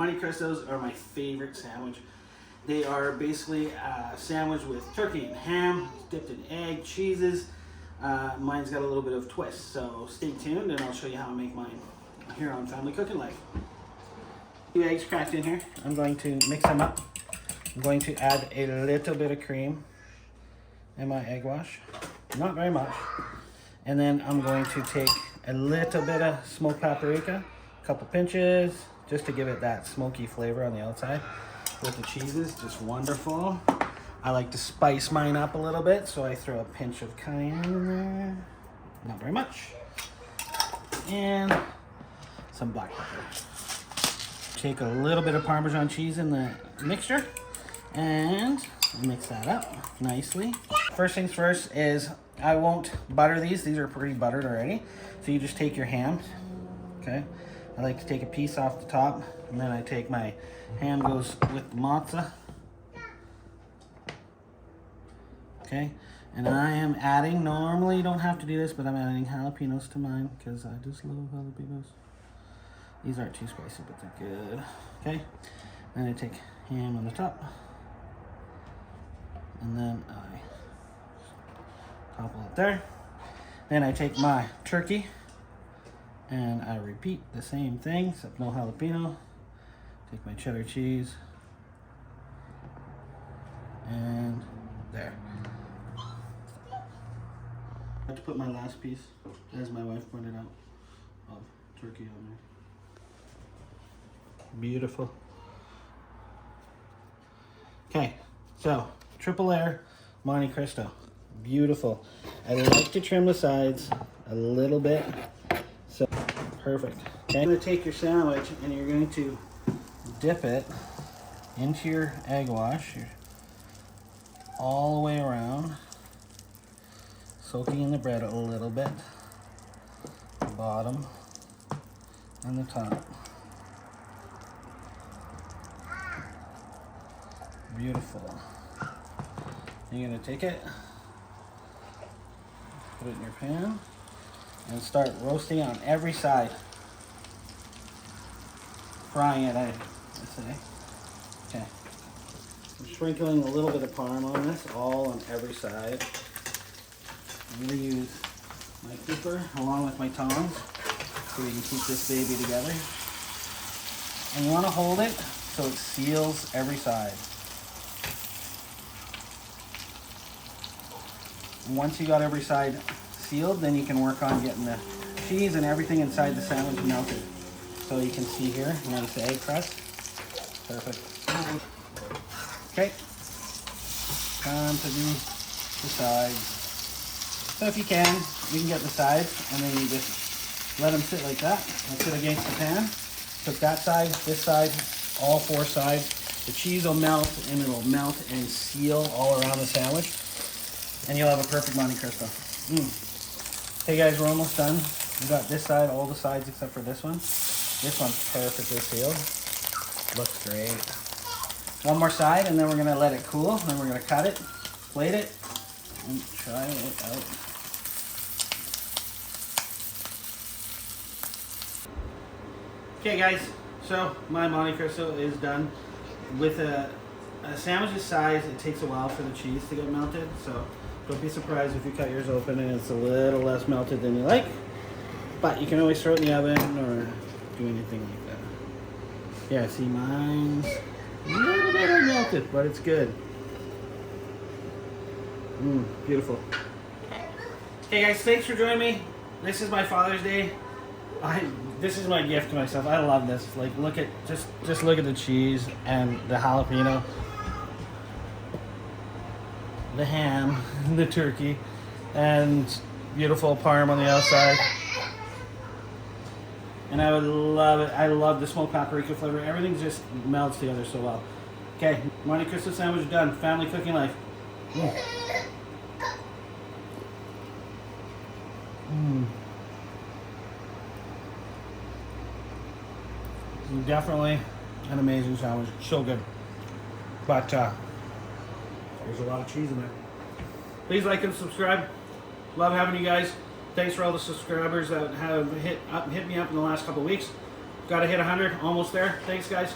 Monte Cristos are my favorite sandwich. They are basically a sandwich with turkey and ham, dipped in egg, cheeses. Mine's got a little bit of twist, so stay tuned and I'll show you how I make mine here on Family Cooking Life. 2 eggs cracked in here. I'm going to mix them up. I'm going to add a little bit of cream in my egg wash, not very much. And then I'm going to take a little bit of smoked paprika, a couple pinches, just to give it that smoky flavor on the outside with the cheeses, just wonderful. I like to spice mine up a little bit, so I throw a pinch of cayenne in there, not very much, and some black pepper. Take a little bit of Parmesan cheese in the mixture and mix that up nicely. First things first is I won't butter these. These are pretty buttered already. So you just take your ham, okay? I like to take a piece off the top, and then I take my ham goes with the mozza. Okay, and I am adding, normally you don't have to do this, but I'm adding jalapenos to mine because I just love jalapenos. These aren't too spicy, but they're good. Okay, then I take ham on the top, and then I topple it there. Then I take my turkey, and I repeat the same thing, except no jalapeno. Take my cheddar cheese, and there. I have to put my last piece, as my wife pointed out, of turkey on there. Beautiful. Okay, so triple layer Monte Cristo. Beautiful. I like to trim the sides a little bit. So perfect. Okay, you're going to take your sandwich and you're going to dip it into your egg wash all the way around, soaking in the bread a little bit, the bottom and the top. Beautiful. You're going to take it, put it in your pan, and start roasting on every side. Frying it, I say. Okay. I'm sprinkling a little bit of Parm on this, all on every side. I'm going to use my cooper along with my tongs so we can keep this baby together. And you want to hold it so it seals every side. Once you got every side sealed, then you can work on getting the cheese and everything inside the sandwich melted. So you can see here, nice egg crust. Perfect. Okay. Time to do the sides. So if you can get the sides and then you just let them sit like that. And sit against the pan. Cook that side, this side, all 4 sides. The cheese will melt and it'll melt and seal all around the sandwich. And you'll have a perfect Monte Cristo. Hey guys, we're almost done. We got this side, all the sides except for this one. This one's perfectly sealed. Looks great. One more side and then we're gonna let it cool. Then we're gonna cut it, plate it, and try it out. Okay guys, so my Monte Cristo is done. With a sandwich this size, it takes a while for the cheese to get melted, so don't be surprised if you cut yours open and it's a little less melted than you like. But you can always throw it in the oven or do anything like that. Yeah, see, mine's a little bit unmelted, but it's good. Beautiful. Hey guys, thanks for joining me. This is my Father's Day. This is my gift to myself. I love this. Like, look at just look at the cheese and the jalapeno, the ham, the turkey, and beautiful Parm on the outside. And I would love it. I love the smoked paprika flavor. Everything just melts together so well. Okay, Monte Cristo sandwich done. Family Cooking Life. Definitely an amazing sandwich. So good. But there's a lot of cheese in there. Please like and subscribe. Love having you guys. Thanks for all the subscribers that have hit me up in the last couple of weeks. Got to hit 100, almost there. Thanks guys.